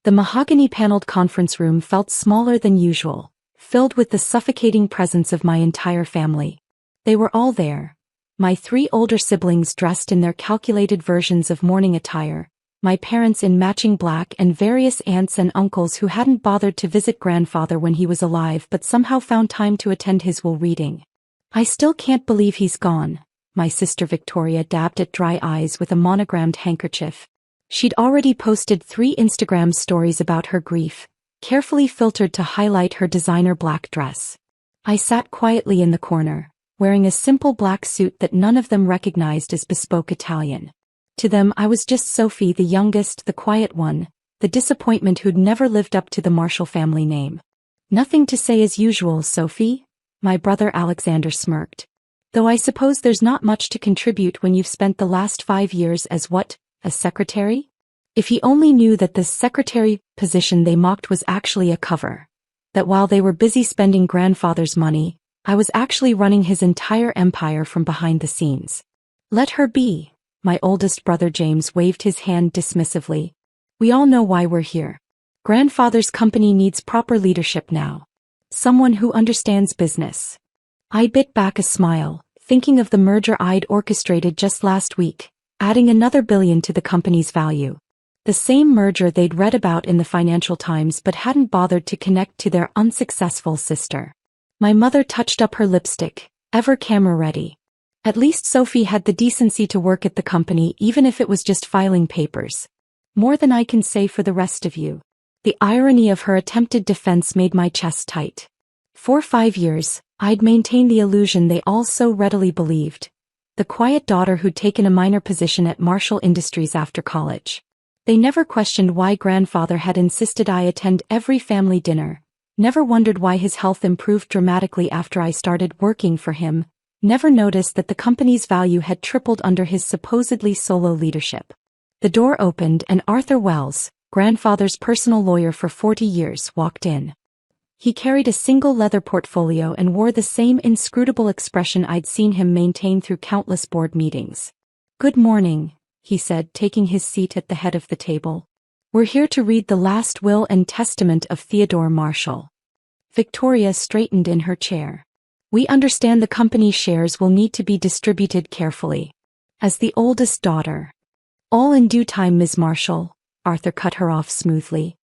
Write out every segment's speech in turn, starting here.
The mahogany-paneled conference room felt smaller than usual, filled with the suffocating presence of my entire family. They were all there. My 3 older siblings dressed in their calculated versions of morning attire, my parents in matching black, and various aunts and uncles who hadn't bothered to visit grandfather when he was alive but somehow found time to attend his will reading. "I still can't believe he's gone," my sister Victoria dabbed at dry eyes with a monogrammed handkerchief. She'd already posted 3 Instagram stories about her grief, carefully filtered to highlight her designer black dress. I sat quietly in the corner, wearing a simple black suit that none of them recognized as bespoke Italian. To them I was just Sophie, the youngest, the quiet one, the disappointment who'd never lived up to the Marshall family name. "Nothing to say as usual, Sophie?" My brother Alexander smirked. "Though I suppose there's not much to contribute when you've spent the last 5 years as what? A secretary?" If he only knew that the secretary position they mocked was actually a cover. That while they were busy spending grandfather's money, I was actually running his entire empire from behind the scenes. "Let her be." My oldest brother James waved his hand dismissively. "We all know why we're here. Grandfather's company needs proper leadership now. Someone who understands business." I bit back a smile, thinking of the merger I'd orchestrated just last week, adding another $1 billion to the company's value. The same merger they'd read about in the Financial Times but hadn't bothered to connect to their unsuccessful sister. My mother touched up her lipstick, ever camera ready. At least Sophie had the decency to work at the company even if it was just filing papers. More than I can say for the rest of you. The irony of her attempted defense made my chest tight. For 5 years, I'd maintained the illusion they all so readily believed. The quiet daughter who'd taken a minor position at Marshall Industries after college. They never questioned why grandfather had insisted I attend every family dinner, never wondered why his health improved dramatically after I started working for him, never noticed that the company's value had tripled under his supposedly solo leadership. The door opened and Arthur Wells, grandfather's personal lawyer for 40 years, walked in. He carried a single leather portfolio and wore the same inscrutable expression I'd seen him maintain through countless board meetings. "Good morning," he said, taking his seat at the head of the table. "We're here to read the last will and testament of Theodore Marshall." Victoria straightened in her chair. "We understand the company's shares will need to be distributed carefully. As the oldest daughter." "All in due time, Ms. Marshall," Arthur cut her off smoothly.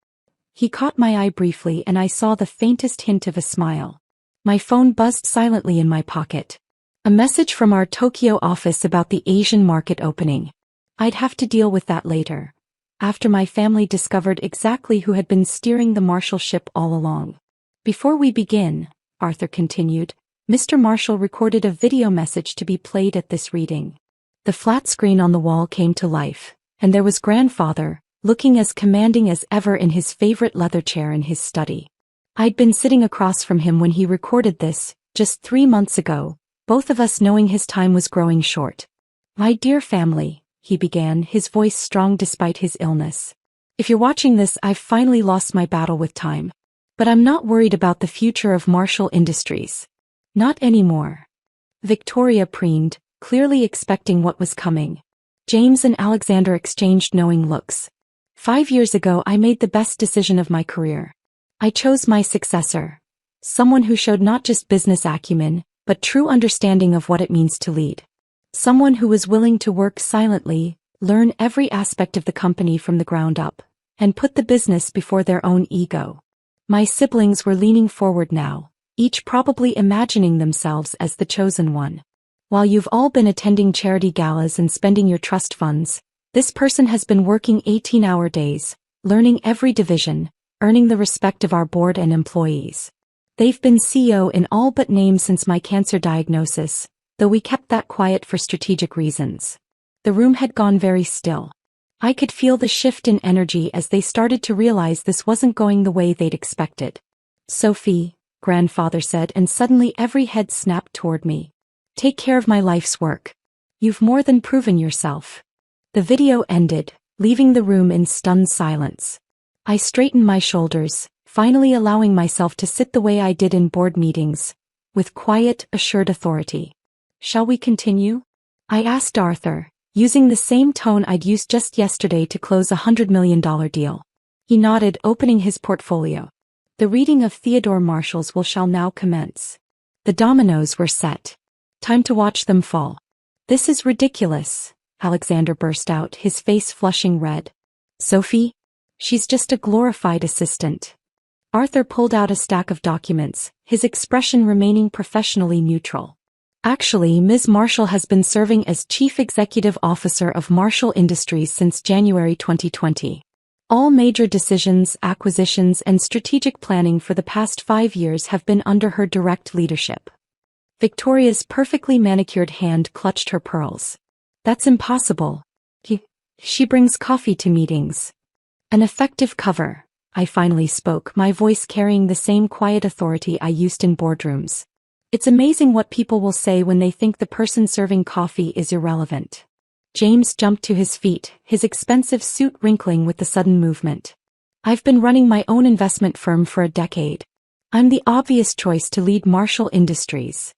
He caught my eye briefly and I saw the faintest hint of a smile. My phone buzzed silently in my pocket. A message from our Tokyo office about the Asian market opening. I'd have to deal with that later, after my family discovered exactly who had been steering the Marshall ship all along. "Before we begin," Arthur continued, "Mr. Marshall recorded a video message to be played at this reading." The flat screen on the wall came to life, and there was grandfather, looking as commanding as ever in his favorite leather chair in his study. I'd been sitting across from him when he recorded this, just 3 months ago, both of us knowing his time was growing short. "My dear family," he began, his voice strong despite his illness. "If you're watching this, I've finally lost my battle with time. But I'm not worried about the future of Marshall Industries. Not anymore." Victoria preened, clearly expecting what was coming. James and Alexander exchanged knowing looks. 5 years ago I made the best decision of my career. I chose my successor. Someone who showed not just business acumen, but true understanding of what it means to lead. Someone who was willing to work silently, learn every aspect of the company from the ground up, and put the business before their own ego. My siblings were leaning forward now, each probably imagining themselves as the chosen one. "While you've all been attending charity galas and spending your trust funds, this person has been working 18-hour days, learning every division, earning the respect of our board and employees. They've been CEO in all but name since my cancer diagnosis, though we kept that quiet for strategic reasons." The room had gone very still. I could feel the shift in energy as they started to realize this wasn't going the way they'd expected. "Sophie," grandfather said, and suddenly every head snapped toward me. "Take care of my life's work. You've more than proven yourself." The video ended, leaving the room in stunned silence. I straightened my shoulders, finally allowing myself to sit the way I did in board meetings, with quiet, assured authority. "Shall we continue?" I asked Arthur, using the same tone I'd used just yesterday to close a $100 million deal. He nodded, opening his portfolio. The reading of Theodore Marshall's will shall now commence. The dominoes were set. Time to watch them fall. This is ridiculous, Alexander burst out, his face flushing red. Sophie? She's just a glorified assistant. Arthur pulled out a stack of documents, his expression remaining professionally neutral. Actually, Ms. Marshall has been serving as Chief Executive Officer of Marshall Industries since January 2020. All major decisions, acquisitions, and strategic planning for the past 5 years have been under her direct leadership. Victoria's perfectly manicured hand clutched her pearls. That's impossible. She brings coffee to meetings. An effective cover, I finally spoke, my voice carrying the same quiet authority I used in boardrooms. It's amazing what people will say when they think the person serving coffee is irrelevant. James jumped to his feet, his expensive suit wrinkling with the sudden movement. I've been running my own investment firm for a decade. I'm the obvious choice to lead Marshall Industries.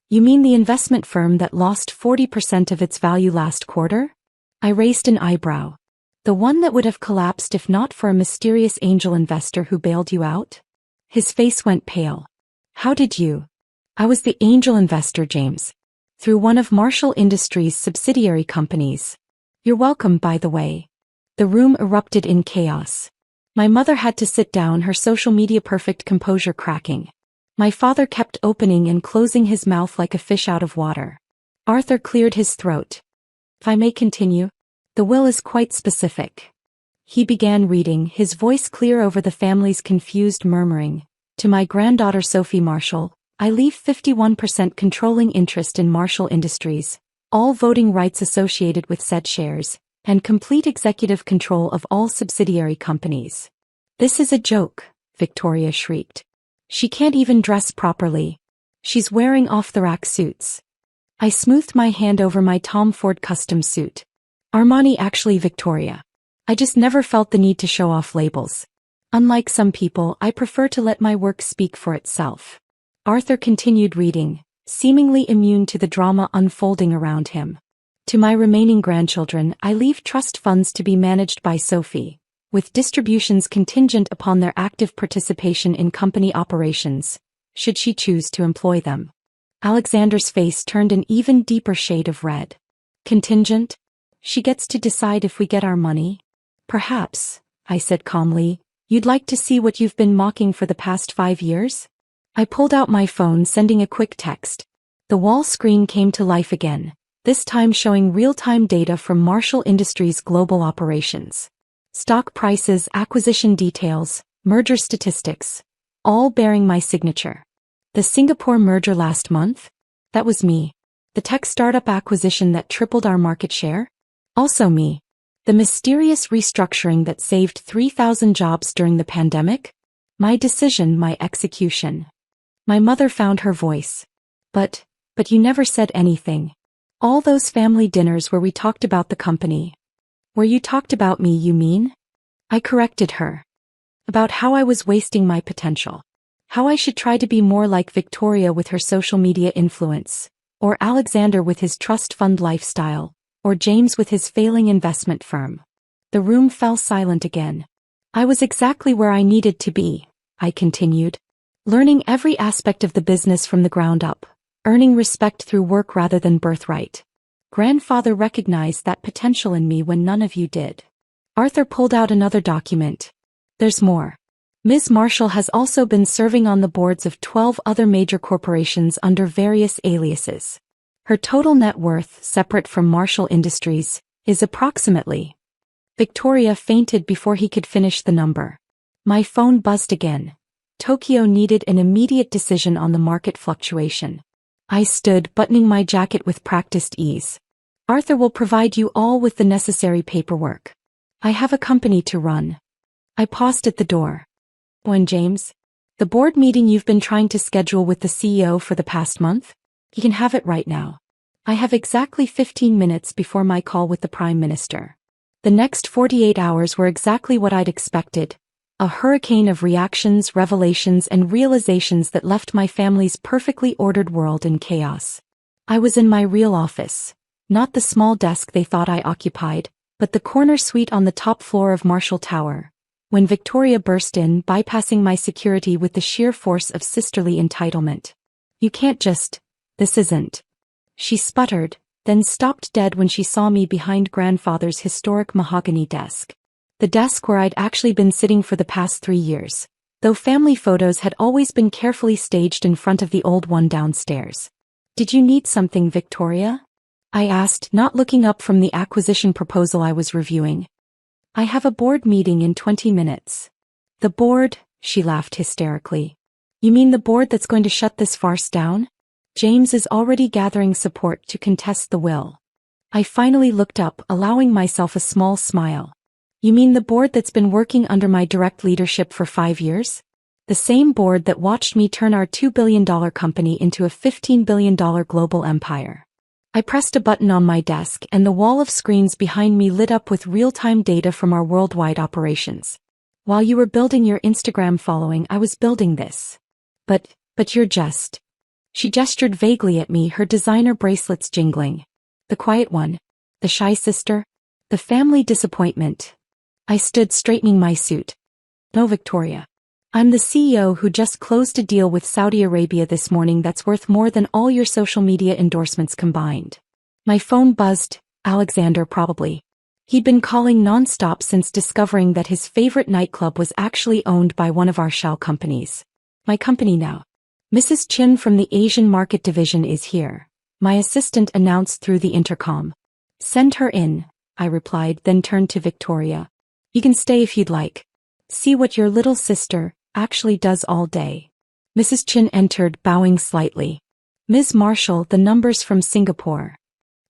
You mean the investment firm that lost 40% of its value last quarter? I raised an eyebrow. The one that would have collapsed if not for a mysterious angel investor who bailed you out? His face went pale. How did you? I was the angel investor, James. Through one of Marshall Industries' subsidiary companies. You're welcome, by the way. The room erupted in chaos. My mother had to sit down, her social media perfect composure cracking. My father kept opening and closing his mouth like a fish out of water. Arthur cleared his throat. If I may continue, the will is quite specific. He began reading, his voice clear over the family's confused murmuring. To my granddaughter Sophie Marshall, I leave 51% controlling interest in Marshall Industries, all voting rights associated with said shares, and complete executive control of all subsidiary companies. This is a joke, Victoria shrieked. She can't even dress properly. She's wearing off-the-rack suits. I smoothed my hand over my Tom Ford custom suit. Armani, actually, Victoria. I just never felt the need to show off labels. Unlike some people, I prefer to let my work speak for itself. Arthur continued reading, seemingly immune to the drama unfolding around him. To my remaining grandchildren, I leave trust funds to be managed by Sophie, with distributions contingent upon their active participation in company operations, should she choose to employ them. Alexander's face turned an even deeper shade of red. Contingent? She gets to decide if we get our money? Perhaps, I said calmly, you'd like to see what you've been mocking for the past 5 years? I pulled out my phone, sending a quick text. The wall screen came to life again, this time showing real-time data from Marshall Industries' global operations. Stock prices, acquisition details, merger statistics, all bearing my signature. The Singapore merger last month? That was me. The tech startup acquisition that tripled our market share? Also me. The mysterious restructuring that saved 3,000 jobs during the pandemic? My decision, my execution. My mother found her voice. But you never said anything. All those family dinners where we talked about the company. Where you talked about me, you mean? I corrected her. About how I was wasting my potential. How I should try to be more like Victoria with her social media influence, or Alexander with his trust fund lifestyle, or James with his failing investment firm. The room fell silent again. I was exactly where I needed to be, I continued. Learning every aspect of the business from the ground up, earning respect through work rather than birthright. Grandfather recognized that potential in me when none of you did. Arthur pulled out another document. There's more. Ms. Marshall has also been serving on the boards of 12 other major corporations under various aliases. Her total net worth, separate from Marshall Industries, is approximately. Victoria fainted before he could finish the number. My phone buzzed again. Tokyo needed an immediate decision on the market fluctuation. I stood, buttoning my jacket with practiced ease. Arthur will provide you all with the necessary paperwork. I have a company to run. I paused at the door. When James? The board meeting you've been trying to schedule with the CEO for the past month? You can have it right now. I have exactly 15 minutes before my call with the Prime Minister. The next 48 hours were exactly what I'd expected. A hurricane of reactions, revelations, and realizations that left my family's perfectly ordered world in chaos. I was in my real office. Not the small desk they thought I occupied, but the corner suite on the top floor of Marshall Tower. when Victoria burst in, bypassing my security with the sheer force of sisterly entitlement. You can't just, this isn't. She sputtered, then stopped dead when she saw me behind grandfather's historic mahogany desk. The desk where I'd actually been sitting for the past 3 years, though family photos had always been carefully staged in front of the old one downstairs. Did you need something, Victoria? I asked, not looking up from the acquisition proposal I was reviewing. I have a board meeting in 20 minutes. The board? She laughed hysterically. You mean the board that's going to shut this farce down? James is already gathering support to contest the will. I finally looked up, allowing myself a small smile. You mean the board that's been working under my direct leadership for 5 years? The same board that watched me turn our $2 billion company into a $15 billion global empire. I pressed a button on my desk and the wall of screens behind me lit up with real-time data from our worldwide operations. While you were building your Instagram following, I was building this. But you're just... She gestured vaguely at me, her designer bracelets jingling. The quiet one. The shy sister. The family disappointment. I stood straightening my suit. No, Victoria. I'm the CEO who just closed a deal with Saudi Arabia this morning that's worth more than all your social media endorsements combined. My phone buzzed. Alexander probably. He'd been calling non-stop since discovering that his favorite nightclub was actually owned by one of our shell companies. My company now. Mrs. Chin from the Asian Market Division is here, my assistant announced through the intercom. Send her in, I replied, then turned to Victoria. You can stay if you'd like. See what your little sister actually does all day. Mrs. Chin entered, bowing slightly. Ms. Marshall, the numbers from Singapore.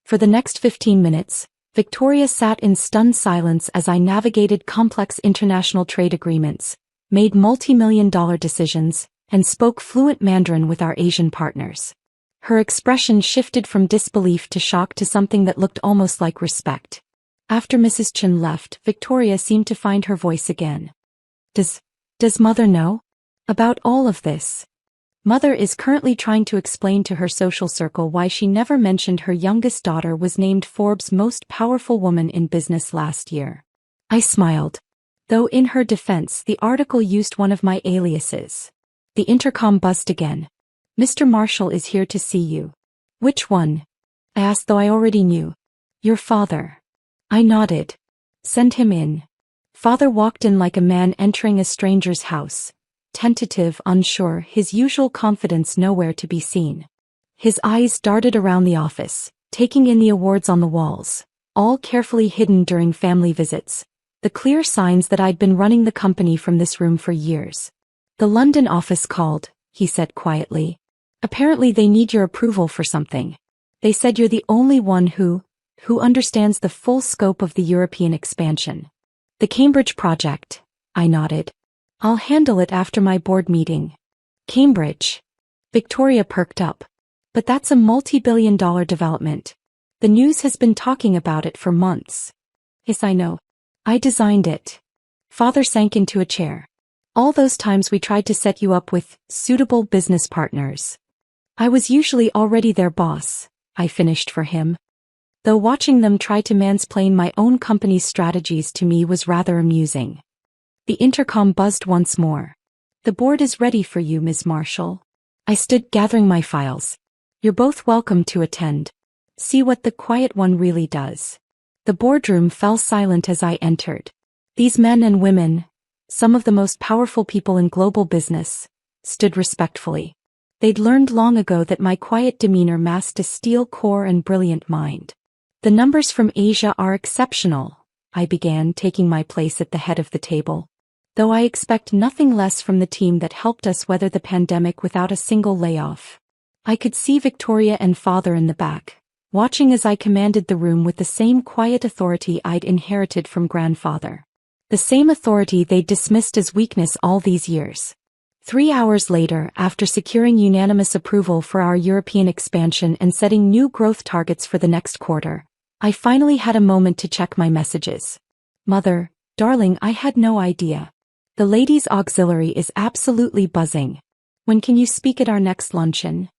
For the next 15 minutes, Victoria sat in stunned silence as I navigated complex international trade agreements, made multi-million-dollar decisions, and spoke fluent Mandarin with our Asian partners. Her expression shifted from disbelief to shock to something that looked almost like respect. After Mrs. Chen left, Victoria seemed to find her voice again. Does Mother know about all of this? Mother is currently trying to explain to her social circle why she never mentioned her youngest daughter was named Forbes' most powerful woman in business last year. I smiled. Though in her defense, the article used one of my aliases. The intercom buzzed again. Mr. Marshall is here to see you. Which one? I asked, though I already knew. Your father. I nodded. Send him in. Father walked in like a man entering a stranger's house. Tentative, unsure, his usual confidence nowhere to be seen. His eyes darted around the office, taking in the awards on the walls, all carefully hidden during family visits. The clear signs that I'd been running the company from this room for years. The London office called, he said quietly. Apparently they need your approval for something. They said you're the only one who understands the full scope of the European expansion. The Cambridge project, I nodded. I'll handle it after my board meeting. Cambridge. Victoria perked up. But that's a multi-billion-dollar development. The news has been talking about it for months. Yes, I know. I designed it. Father sank into a chair. All those times we tried to set you up with suitable business partners. I was usually already their boss, I finished for him. Though watching them try to mansplain my own company's strategies to me was rather amusing. The intercom buzzed once more. The board is ready for you, Ms. Marshall. I stood gathering my files. You're both welcome to attend. See what the quiet one really does. The boardroom fell silent as I entered. These men and women, some of the most powerful people in global business, stood respectfully. They'd learned long ago that my quiet demeanor masked a steel core and brilliant mind. The numbers from Asia are exceptional, I began, taking my place at the head of the table. Though I expect nothing less from the team that helped us weather the pandemic without a single layoff. I could see Victoria and Father in the back, watching as I commanded the room with the same quiet authority I'd inherited from grandfather. The same authority they'd dismissed as weakness all these years. 3 hours later, after securing unanimous approval for our European expansion and setting new growth targets for the next quarter, I finally had a moment to check my messages. Mother, darling, I had no idea. The ladies' auxiliary is absolutely buzzing. When can you speak at our next luncheon?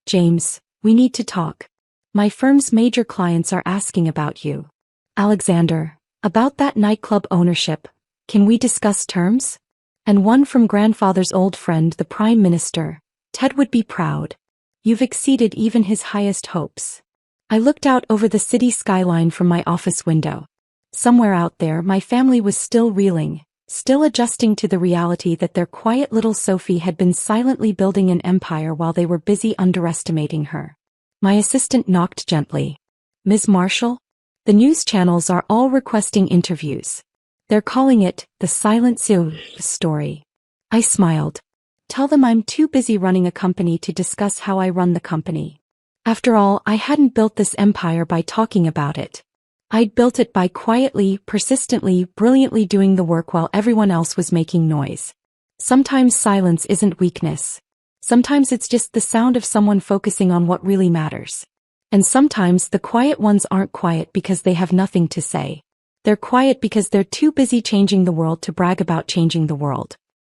James, we need to talk. My firm's major clients are asking about you. Alexander, about that nightclub ownership, Can we discuss terms? And one from grandfather's old friend, the Prime Minister. Ted would be proud. You've exceeded even his highest hopes. I looked out over the city skyline from my office window. Somewhere out there, my family was still reeling, still adjusting to the reality that their quiet little Sophie had been silently building an empire while they were busy underestimating her. My assistant knocked gently. Ms. Marshall? The news channels are all requesting interviews. They're calling it the silent story. I smiled. Tell them I'm too busy running a company to discuss how I run the company. After all, I hadn't built this empire by talking about it. I'd built it by quietly, persistently, brilliantly doing the work while everyone else was making noise. Sometimes silence isn't weakness. Sometimes it's just the sound of someone focusing on what really matters. And sometimes the quiet ones aren't quiet because they have nothing to say. They're quiet because they're too busy changing the world to brag about changing the world.